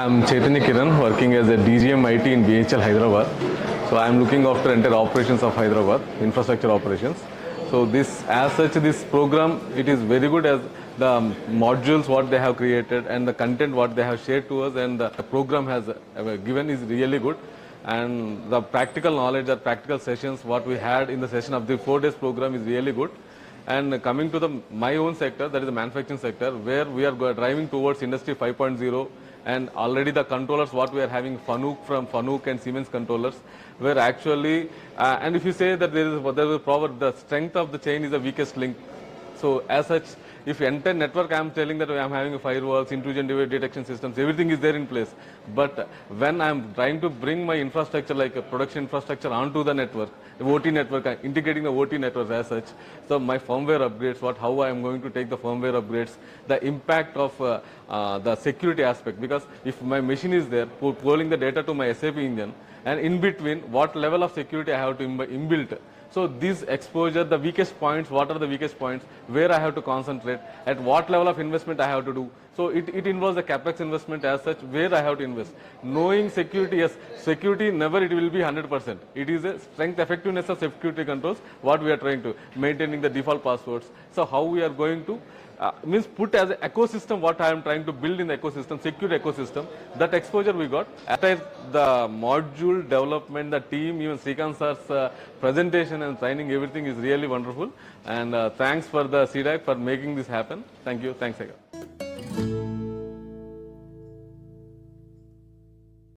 I'm Chaitanya Kiran, working as a DGM IT in BHL Hyderabad. So I'm looking after entire operations of Hyderabad, infrastructure operations. So this, as such, this program, it is very good as the modules what they have created and the content what they have shared to us and the program has given is really good. And the practical knowledge, the practical sessions what we had in the session of the 4 days program is really good. And coming to my own sector, that is the manufacturing sector, where we are driving towards Industry 5.0, and already the controllers what we are having Fanuc from Fanuc and Siemens controllers, where actually, and if you say that there is a proverb, the strength of the chain is the weakest link. So as such, if entire network I am telling that I am having firewalls, intrusion device detection systems, everything is there in place. But when I am trying to bring my infrastructure like a production infrastructure onto the network, the OT network, integrating the OT networks as such, so my firmware upgrades, how I am going to take the firmware upgrades, the impact of the security aspect, because if my machine is there, pulling the data to my SAP engine, and in between, what level of security I have to inbuilt. So this exposure, the weakest points, what are the weakest points, where I have to concentrate, at what level of investment I have to do. So it involves the capex investment as such, where I have to invest. Knowing security, yes, security never it will be 100%. It is a strength effectiveness of security controls, what we are trying to, maintaining the default passwords. So how we are going to, means put as an ecosystem what I am trying to build in the ecosystem, secure ecosystem, that exposure we got. After the module development, the team, even Srikanth sir's presentation and training, everything is really wonderful. And thanks for the CDAC for making this happen. Thank you. Thanks again.